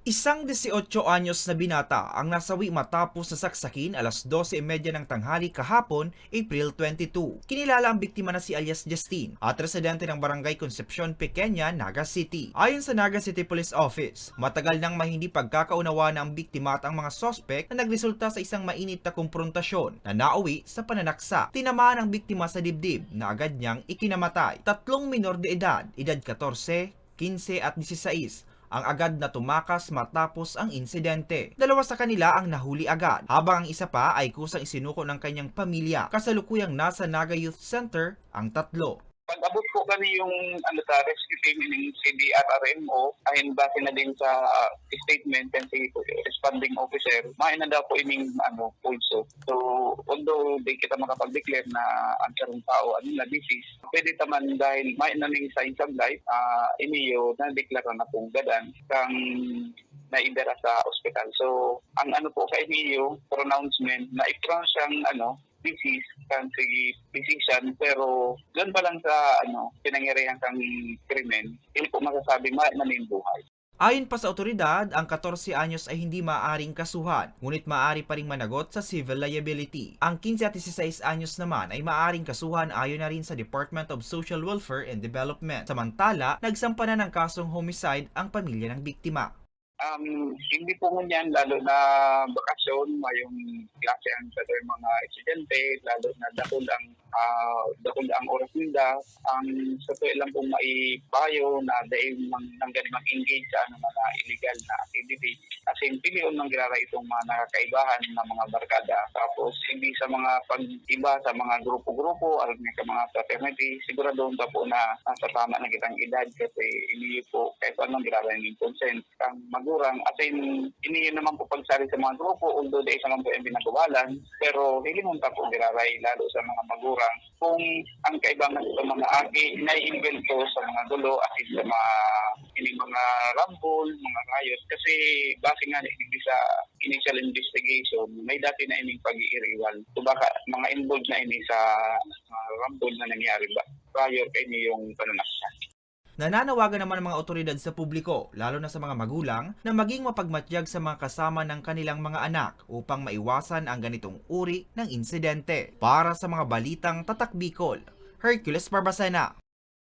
Isang 18 anyos na binata ang nasawi matapos nasaksakin alas 12:30 ng tanghali kahapon, April 22. Kinilala ang biktima na si alias Justin at residente ng Barangay Concepcion Pequeña, Naga City. Ayon sa Naga City Police Office, matagal nang mahindi pagkakaunawa ng biktima at ang mga sospek na nagresulta sa isang mainit na kumprontasyon na nauwi sa pananaksa. Tinamaan ang biktima sa dibdib na agad niyang ikinamatay. Tatlong minor de edad 14, 15 at 16 ang agad na tumakas matapos ang insidente. Dalawa sa kanila ang nahuli agad, habang ang isa pa ay kusang isinuko ng kanyang pamilya. Kasalukuyang nasa Naga Youth Center ang tatlo. Pag-abot po kami yung sa rescue team ng CBRRMO, ayon base na din sa statement ng responding officer, main na daw po ining pulso. So, although di kita makapag-declare na ang karong tao na disease, pwede taman dahil main na ning signs of life, iniyo na-declare na pong gadan kang naidara sa ospital. So, ang po kay iniyo, pronouncement na i-pronounce siyang disease si physician, pero doon pa lang sa pinangyarihan kang krimen, hindi po masasabi na may buhay. Ayon pa sa otoridad, ang 14 anyos ay hindi maaaring kasuhan, ngunit maaari pa ring managot sa civil liability. Ang 15 at 16 anyos naman ay maaaring kasuhan ayon na rin sa Department of Social Welfare and Development. Samantala, nagsampa na ng kasong homicide ang pamilya ng biktima. Hindi po ngunyan, lalo na bakasyon, mayong klase ang sa mga estudyante, lalo na dahil ang oras nila, sa tuwi lang pong maipayo na dahil nang ganun mag-engage sa mga illegal na activity. Kasi piliyon ng ginara itong mga nakakaibahan ng mga barkada. Tapos hindi sa mga pag-iba sa mga grupo-grupo, alam niya mga fraternity, siguraduhin pa po na sa tama na kitang edad kasi hindi po kahit anong ginara yung consent kang magurang. At iniyon naman po pagsari sa mga grupo, although dahil sa mga po yung binabawalan, pero hilingon pa po giraray lalo sa mga magurang kung ang kaibangan sa mga aki nai-involve ko sa mga gulo at sa mga rambol, mga riot kasi base nga sa initial investigation may dati na ining pag-iiriwal. So baka mga involved na ini sa rambol na nangyari ba prior kay yung pananaksa. Nananawagan naman ang mga otoridad sa publiko, lalo na sa mga magulang, na maging mapagmatyag sa mga kasama ng kanilang mga anak upang maiwasan ang ganitong uri ng insidente. Para sa mga balitang Tatak Bicol, Hercules Barbacena.